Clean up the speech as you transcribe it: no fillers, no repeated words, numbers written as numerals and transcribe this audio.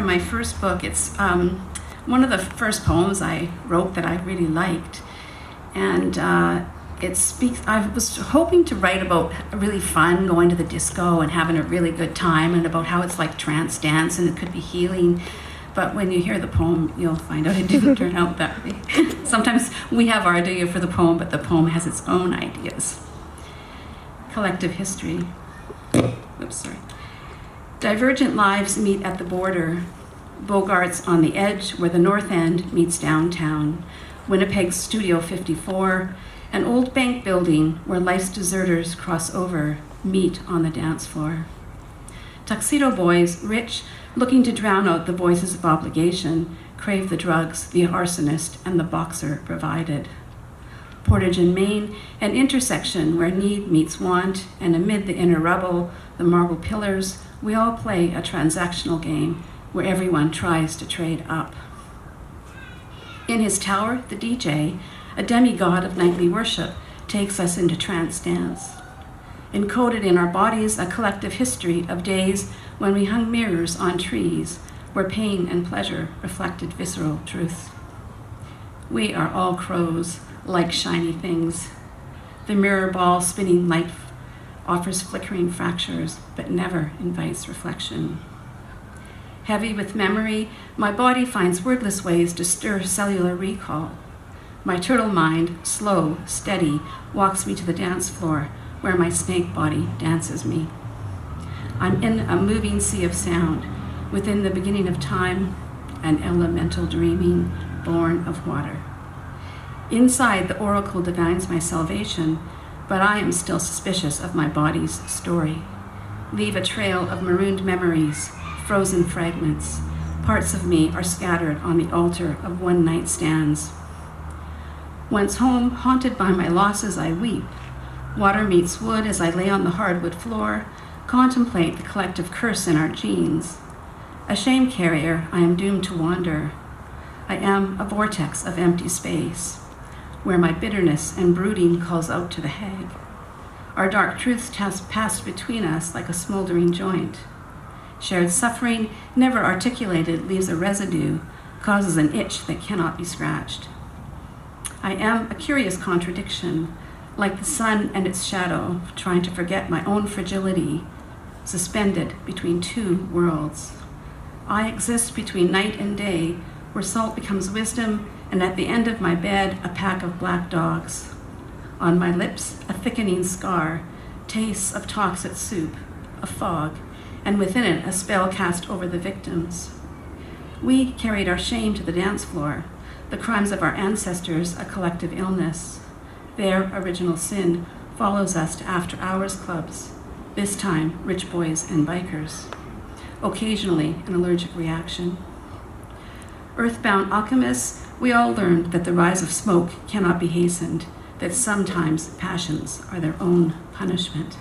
my first book. It's one of the first poems I wrote that I really liked. And it speaks, I was hoping to write about really fun, going to the disco and having a really good time, and about how it's like trance dance and it could be healing. But when you hear the poem, you'll find out it didn't turn out that way. Sometimes we have our idea for the poem, but the poem has its own ideas. Collective history. Oops, sorry. Divergent lives meet at the border. Bogart's on the edge where the North End meets downtown. Winnipeg's Studio 54, an old bank building where life's deserters cross over, meet on the dance floor. Tuxedo boys, rich, looking to drown out the voices of obligation, crave the drugs the arsonist and the boxer provided. Portage and Main, an intersection where need meets want, and amid the inner rubble, the marble pillars, we all play a transactional game where everyone tries to trade up. In his tower, the DJ, a demigod of nightly worship, takes us into trance dance. Encoded in our bodies, a collective history of days when we hung mirrors on trees, where pain and pleasure reflected visceral truth. We are all crows, like shiny things. The mirror ball spinning light offers flickering fractures, but never invites reflection. Heavy with memory, my body finds wordless ways to stir cellular recall. My turtle mind, slow, steady, walks me to the dance floor, where my snake body dances me. I'm in a moving sea of sound, within the beginning of time, an elemental dreaming, born of water. Inside, the oracle divines my salvation, but I am still suspicious of my body's story. Leave a trail of marooned memories, frozen fragments. Parts of me are scattered on the altar of one-night stands. Once home, haunted by my losses, I weep. Water meets wood as I lay on the hardwood floor, contemplate the collective curse in our genes. A shame carrier, I am doomed to wander. I am a vortex of empty space, where my bitterness and brooding calls out to the hag. Our dark truths passed between us like a smoldering joint. Shared suffering, never articulated, leaves a residue, causes an itch that cannot be scratched. I am a curious contradiction, like the sun and its shadow, trying to forget my own fragility, suspended between two worlds. I exist between night and day, where salt becomes wisdom, and at the end of my bed, a pack of black dogs. On my lips, a thickening scar, tastes of toxic soup, a fog, and within it, a spell cast over the victims. We carried our shame to the dance floor, the crimes of our ancestors, a collective illness. Their original sin follows us to after-hours clubs, this time rich boys and bikers. Occasionally, an allergic reaction. Earthbound alchemists, we all learned that the rise of smoke cannot be hastened, that sometimes passions are their own punishment.